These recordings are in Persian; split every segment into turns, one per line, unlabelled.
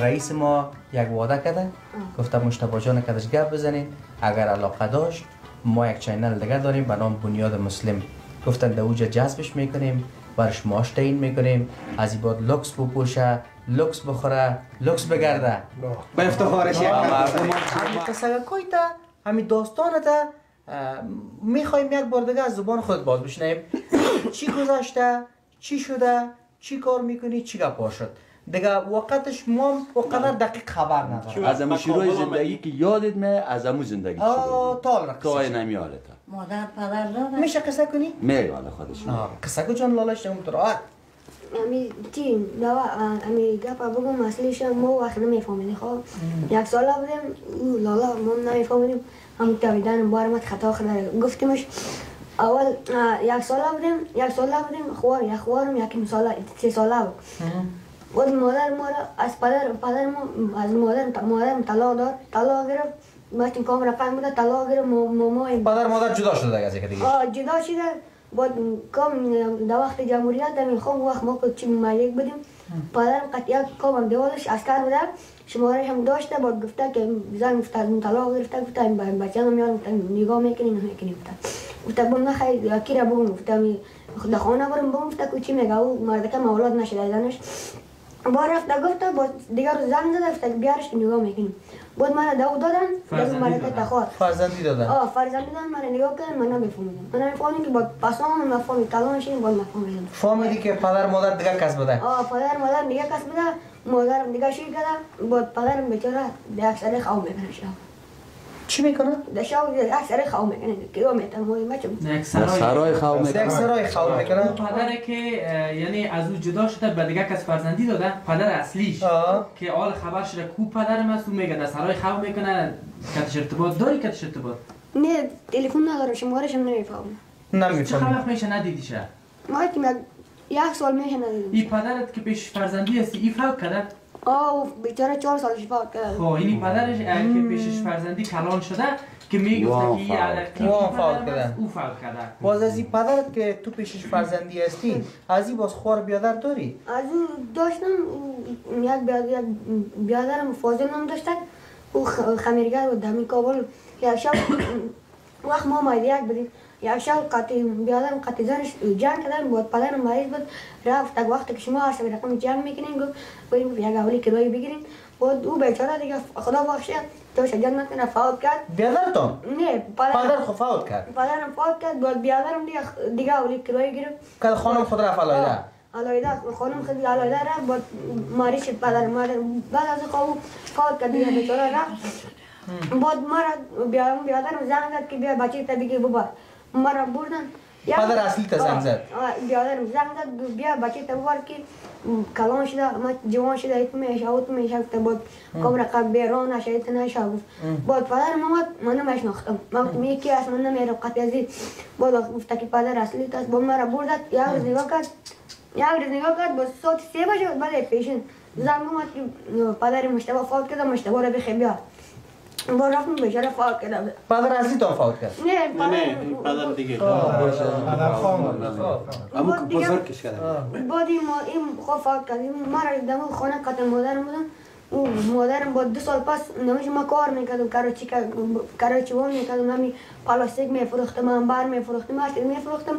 رئیس ما یک وعده کرده گفته مجتبی جان کدش گپ بزنین اگر علاقه داشت ما یک چینل دیگه داریم به نام بنیاد مسلم گفتن در اوجا جذبش میکنیم برش معاش تعیین میکنیم از این بعد لوکس بپوشه لوکس بخوره لوکس بگرده
به افتخارش یک
همین قصه کویتا همین داستانتا میخوایم یک بار دیگه از زبان خود باز بشنیم چی گذشته چی شده چی کار میکنی چی گپا شد دیگه وقتش ما وقدر دقیق خبر ندارم
از همون شروع زندگی که یادت می از همون زندگی شروع تا نمیاله تا
مادر پدر داده
میشه قصه کنی؟
میاله خودش
قصه کو جان لالش نمون تو راحت
امی تیم دوا امی گپا بگم اصلیش ما وقت نمیفهمیدیم خب یک سال بودیم لالا ما نمیفهمیدیم هم دویدن بارمت خطا خورده گفتیمش اول یک سال بودیم خوارم یکیم ساله 3 ساله بود بود مادر ما را از پدر ما از مادر طلاق گرفت وقتی کام رقم بوده طلاق گرفت ماما
پدر مادر جدا شده از یک دیگه
جدا شده بود کام در وقت جمهوریت در خب وقت ما که چی مالک بودیم پدرم قطعا کام دیوالش عسکر بوده شمارش هم داشته بود گفته که زن گفته طلاق گرفته گفته بچه هم میارم نگاه میکنیم گفته بم نخیر کی را بگم گفته خدا خانه برم بگم گفته که چی میگه او مردکه اولاد نشده زنش با رفت گفته با دیگر رو زنگ زده گفته بیارش که نگاه میکنیم بود من دو دادن در مرکه تخوار
فرزندی دادن
فرزندی دادن من نگاه کردم من نمیفهمیدم من نمیفهمیدم که با پسام نفهمید کلان شدیم بود نفهمیدم
فهمیدی که پدر مادر دیگه کس بوده
پدر مادر دیگه کس بوده مادرم دیگه شیر کرده بود پدرم بیچاره اکثر خواب میکنه شب
چی میکنه؟
در شب اکثر خواب میکنه که میتونه مچم
سرای خواب میکنه
سرای خواب میکنه
پدر که یعنی از او جدا شده به دیگه کس فرزندی داده پدر اصلیش که حال خبر شده کو پدرم است او میگه در سرای خواب میکنه کتش ارتباط داری کتش ارتباط
نه تلفن نداره شمارش هم نمیفهمم
چه خبر میشه ندیدیشه
ما یک سال میشه ندیدم
این پدرت که پیش فرزندی هستی این فوت کرده
بیچاره 4 سالش فوت کرده
خب اینی پدرش که پیشش فرزندی کلان شده که میگفته که این علکی
فوت کرده
او فوت کرده
باز از این پدرت که تو پیشش فرزندی هستی از این باز خوار بیادر داری؟
از او داشتم یک بیادرم فاضل نام داشتن او خمیرگر بود دمی کابل یک شب وقت ما مایدیک بودیم یک شب بیادرم قطعی زنش جنگ کردن بود پدرم مریض بود رفت تا وقتی که شما هر سبی رقم جمع میکنین گفت بریم یک اولی کرایه بگیرین بود او بیچاره دیگه خدا بخشه تو شجاعت نکنه فوت کرد
بیادرتون؟
نه
پدر خود فوت کرد
پدرم فوت کرد بود بیادرم دیگه اولی کرایه گرفت
که خانم خود رفت علایده
علایده خانم خود علایده رفت بود مریض شد پدر مادر بعد از خواب فوت کرد دیگه بیچاره رفت بود مرا بیادرم زنگ زد که بیا بچه تا بگی ببر مرا بردن
پدر اصلی تا زنگ زد
بیادرم زنگ زد بیا بچه تا ببر که کلان شده ما جوان شده ایت میشه بود کم رقم بیرون نشه ایت نشه بود پدرم آمد من نمیشناختم من یکی از من نمیره قطعی ازید بود گفته که پدر اصلی تا بود مرا بردد یک روز نگاه کرد بود صوت 3 بجه بعد پیشین زنگ اومد که پدر مشتبه فوت کرده مشتبه را بخی بیار با رفتم بیچاره فوت کرده
پدر اصلی تو فوت کرد؟
نه
پدر دیگه
پدر خان
اما که بزرگش کرده
بعد این خواه فوت کرد ما را دمو خانه قطع مادرم بودم مادرم با 2 سال پس نمیشه ما کار میکردم کراچی وام میکردم همی پلاستیک میفروختم انبر میفروختم هر چیز میفروختم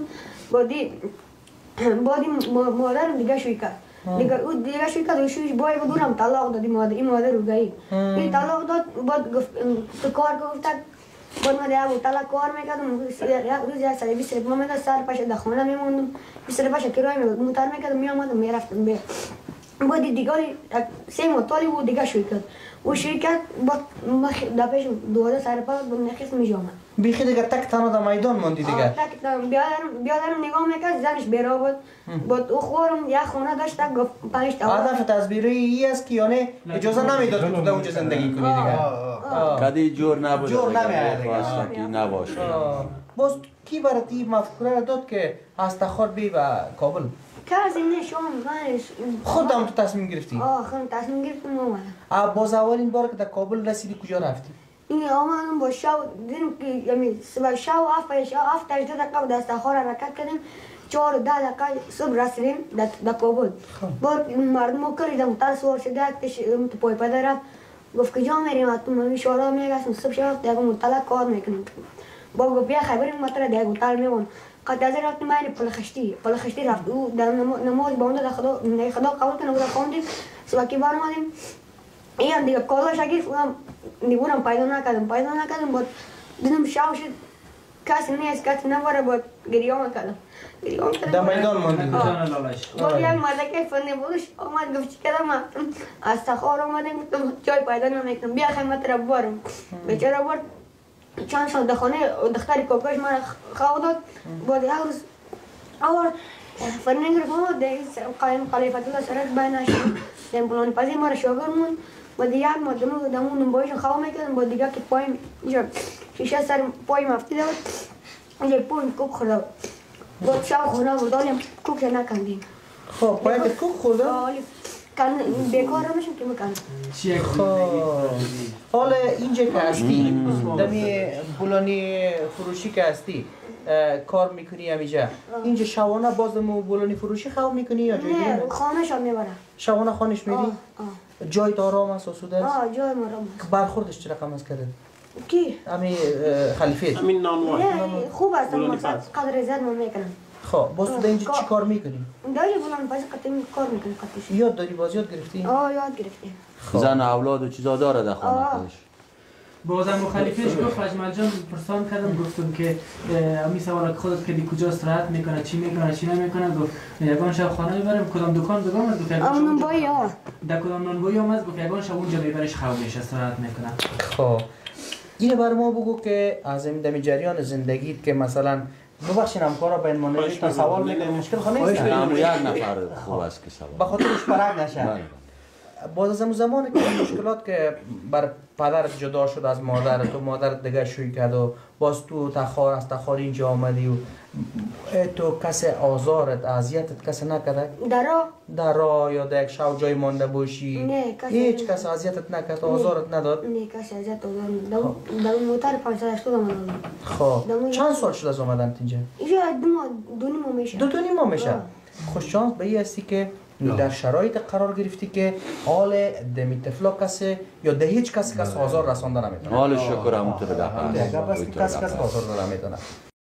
بعد مادرم دیگه شوی کرد دیگه شوی کرد و شویش بای بگورم طلاق دادی این مادر رو گایی این طلاق داد بعد گفت تو کار گفتد بعد من دیگه طلاق کار میکردم روز یک سال 20 روپیه میداد سر پاش در خانه میموندم 20 روپیه کرایه موتر میکردم میامدم میرفتم بعد دیگه 3 ماه تالی بود دیگه شوی کرد و شوی کرد بعد در پیش 12 سر پاس بود نخیست میجامد
بیخی دیگه تک تنها در میدان موندی دیگه
بیادرم نگاه میکرد زنش بیرا بود او خورم یک خونه داشت گفت 5 تا
هدف تصویری ای است که یعنی اجازه نمیداد که تو در اونجا زندگی کنی دیگه
کدی جور نبود
جور نمیاد
دیگه نباشه
باز کی برات این مفکوره داد که از تخار بی و کابل
کسی نه شما
خودم تو تصمیم گرفتی؟
خودم تصمیم گرفتم اومدم
باز اولین بار که در کابل رسیدی کجا رفتی؟
این آمدم با شو دیدم که یعنی شو 7 دقیقه دست خور حرکت کردیم 4 10 دقیقه صبح رسیدیم در کابل. بعد مردم رو کردیم تا سوار شده اکتش پای پدر رفت گفت که جا میریم تو من شورا میگستم صبح شب دیگه مطلع کار میکنیم. با گفت بیا خبری مطلع دیگه مطلع میمون. قد از رفتیم این پل خشتی رفت او در نماز بانده در خدا قبول کنه بوده خوندیم سواکی برمادیم این دیگه کالاش اگه نبودم پیدا نکردم بعد دیدم شب شد کسی نیست کسی نباره بعد گریه کردم
در میدان ماندیم
بعد یک مردک فنی بودش آمد گفت چی کردم از تخار آمدیم گفتم جای پیدا نمیکنم بیا خیمت را ببرم بیچاره برد چند سال دختری کوکش من خواه داد بعد یک روز اول فرنگ رو بود قایم خلیفت الله سرک بینش دیم پلانی پسی ما را شاگر مون بعد یک مدنو دمون نمبایش خواه میکردم بعد دیگه که پایم شیشه سر پایم افتیده بود اینجا پایم کوک خورده بود بعد شب خونه بردالیم کوک نکندیم
خب پایم کوک خورده؟
بیکار نمیشم که میکنم
حالا اینجا که هستی دمی بولانی فروشی که هستی کار میکنی همیجا اینجا شوانه بازم بولانی فروشی خواه میکنی یا جای دیگه؟
نه خانهش هم میبرم
شوانه خانش میری؟ جای آرام است آسوده است؟
جای آرام است برخوردش
چه رقم است کرده؟
کی؟
همین خلیفه
همین نانوای
خوب است قدر زیاد من میکنم
خب باز تو اینجا چی کار میکنی؟
داری بولان بازی قطعی کار میکنی قطعیش
یاد داری بازی یاد گرفتی؟
یاد گرفتی
زن اولاد و چیزا داره در خانه خودش
بازم مخالفیش گفت اجمل جان پرسان کردم گفتم که امی سوال خودت که کجا استراحت میکنه چی میکنه چی نمیکنه گفت یگان شب خانه میبرم کدام دکان بگم گفت
یگان نانوایی
در کدام نانوایی آمد گفت یگان شب اونجا میبرش خوابش استراحت میکنه.
خب اینو بر ما بگو که از این دمی جریان زندگیت که مثلا ببخشید همکارا بین ما نوشتن سوال میکنم مشکل خواهد نیست
یک نفر خوب است که سوال
به خاطرش پرک نشه بعد از زمانی که مشکلات که بر پدر جدا شد از مادر تو مادر دیگه شوی کرد و باز تو تخار از تخار اینجا آمدی و تو کسی آزارت اذیتت کسی نکرده؟ در راه یا در یک شو جای مانده باشی؟
نه کسی
هیچ کسی اذیتت نکرد آزارت نداد؟
نه کسی اذیت نداد در موتر 580 آمدم.
خب چند سال شد از آمدن اینجا؟
اینجا دو نیم ماه میشه.
دو نیم ماه میشه. خوش شانس به این هستی که در شرایط قرار گرفتی که حال دمی طفلا کسی یا ده هیچ کسی آزار رسانده نمیتونه.
حال شکر همونطور
کسی آزار نمیتونه.